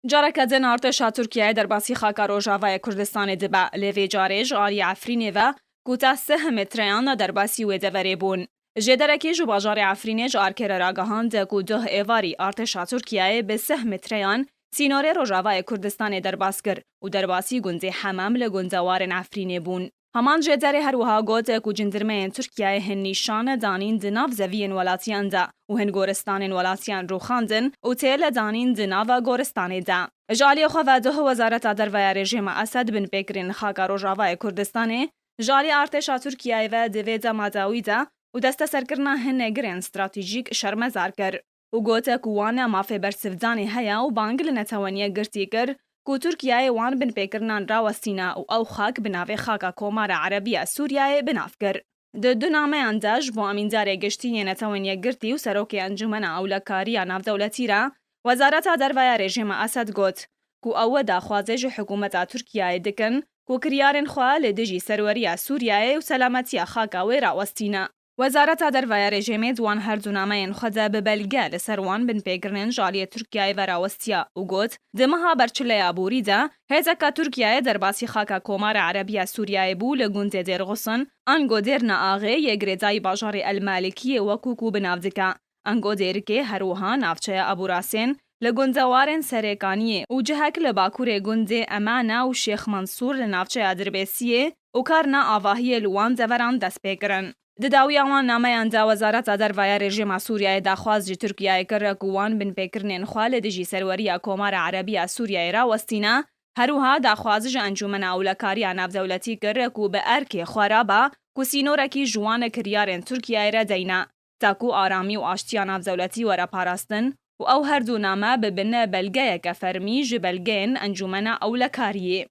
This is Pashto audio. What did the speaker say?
جارك دن ارتشا ترکیه در باسی خاکا روژاوای کردستان دبا لیوی جارج آری عفرینه و کوتا 3 متریان در باسی و دوره بون. جدرکی جو باجار عفرینه جار کر راگهاند کو 2 ایواری ارتشا ترکیه به 3 متریان سینور روژاوای کردستان در باسکر و در باسی گنزه حمام لگنزوار عفرینه بون. همان جدره هر وها گوت کو جندرمه ترکیه هن نیشان دانین دناف زوین ولاتیان دا و هن گورستان ولاتیان رو خاندن و تیل دانین دناف گورستان دا. جالی خواه ده وزارت در و رژیم اسد بن بکرین خاکا روژاوای کردستان جالی ارتشا ترکیه و دوید ماداوی دا و دست سرکرنا هن گرین استراتیجیک شرمزار کر و گوت کوانه مافی برسفدانی هیا و بانگل نتوانیه گرتی کر کو ترکیه وان بن پیکرنان راوستینا و او خاک بناوی خاکا کومار عربی سوریه بناف کر. د دو نامه انداج با امینزار گشتی نتوانیه گرتی و سروک انجمن اولکاری ناف دولتی را وزارت در و رژیم اسد گوت کو او داخوازج حکومت ترکیه دکن کو کریارن خواه لدجی سروری سوریه و سلامتی خاکا و راوستینا. وزارت در و رژیم دوان هر دو نامه خدا به بلگه لسروان بن پیکرنن جالی ترکیه و راوستیا و گوت دمها برچله ابوری دا هزکا ترکیه در باسی خاکا کومار عربی سوریه بو لگونت دیر غصن انگو دیر ناغه یگریزای باجار المالکی و کوکو بنافدکا انگو دیر که هروها نافچه ابو راسین لگونزوارن سرکانیه و جهک لباکور گنده امانه و شیخ منصور لنافچه ادربیسیه و کارنا آواهی لوان زوران دست پیکرن. دداوی آوان نامه اندا وزارت در و رژیم سوریه داخواز جی ترکیه کر کوان بن پیکرنن خوال دجی سروری کومار عربی سوریه را وستینا هروها داخواز ج انجمن اولکاری ناف دولتی کر کو به ارک خرابا کو سینورکی جوان کریارن ترکیه را دینا تاکو آرامی و آشتیا ناف دولتی و را پاراستن و او هر دو نامه به بن بلگه که فرمی ج بلگین انجمن اولکاریه.